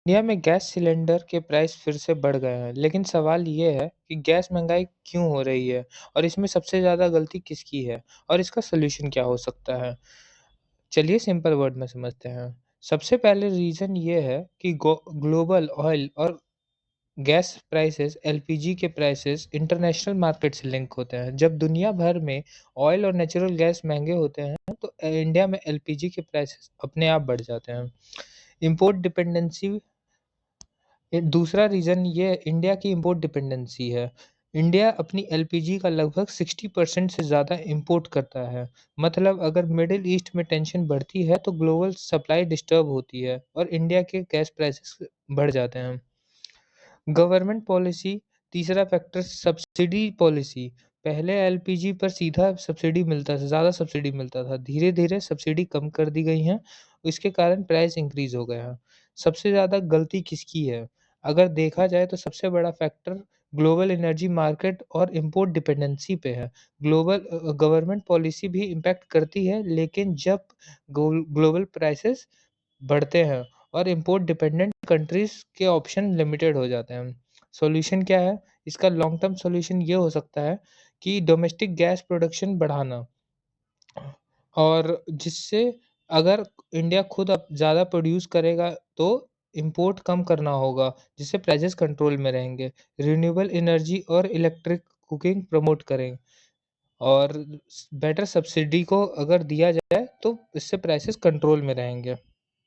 India में gas cylinder के price फिर से बढ़ गए हैं, लेकिन सवाल ये है कि गैस महंगाई क्यों हो रही है और इसमें सबसे ज़्यादा गलती किसकी है और इसका सॉल्यूशन क्या हो सकता है? चलिए सिंपल वर्ड में समझते हैं। सबसे पहले रीज़न ये है कि ग्लोबल ऑयल और गैस प्राइसेस, एलपीजी के प्राइसेस इंटरनेशनल मार्केट से लिंक होते हैं। जब दुनिया भर में ऑयल और नेचुरल गैस महंगे होते हैं, तो इंडिया में एलपीजी के प्राइसेस अपने आप बढ़ जाते हैं। इम्पोर्ट डिपेंडेंसी दूसरा रीज़न ये इंडिया की इम्पोर्ट डिपेंडेंसी है। इंडिया अपनी एलपीजी का लगभग 60% से ज़्यादा इम्पोर्ट करता है। मतलब अगर मिडल ईस्ट में टेंशन बढ़ती है तो ग्लोबल सप्लाई डिस्टर्ब होती है और इंडिया के गैस प्राइसेस बढ़ जाते हैं। गवर्नमेंट पॉलिसी तीसरा फैक्टर सब्सिडी पॉलिसी। पहले एलपीजी पर सीधा सब्सिडी मिलता था, ज़्यादा सब्सिडी मिलता था। धीरे-धीरे सब्सिडी कम कर दी गई हैं, इसके कारण प्राइस इंक्रीज़ हो गया है। सबसे ज़्यादा गलती किसकी है? अगर देखा जाए तो सबसे बड़ा फैक्टर ग्लोबल एनर्जी मार्केट और इम्पोर्ट डिपेंडेंसी पे है। गवर्नमेंट पॉलिसी भी इम्पैक्ट करती है, लेकिन जब ग्लोबल प्राइसेस बढ़ते हैं और इम्पोर्ट डिपेंडेंट कंट्रीज़ के ऑप्शन लिमिटेड हो जाते हैं। सॉल्यूशन क्या है? इसका लॉन्ग टर्म सॉल्यूशन ये हो सकता है कि डोमेस्टिक गैस प्रोडक्शन बढ़ाना और जिससे अगर इंडिया खुद अब ज़्यादा प्रोड्यूस करेगा तो इम्पोर्ट कम करना होगा, जिससे प्राइसेस कंट्रोल में रहेंगे। रिन्यूएबल एनर्जी और इलेक्ट्रिक कुकिंग प्रमोट करें और बेटर सब्सिडी को अगर दिया जाए तो इससे प्राइसेस कंट्रोल में रहेंगे।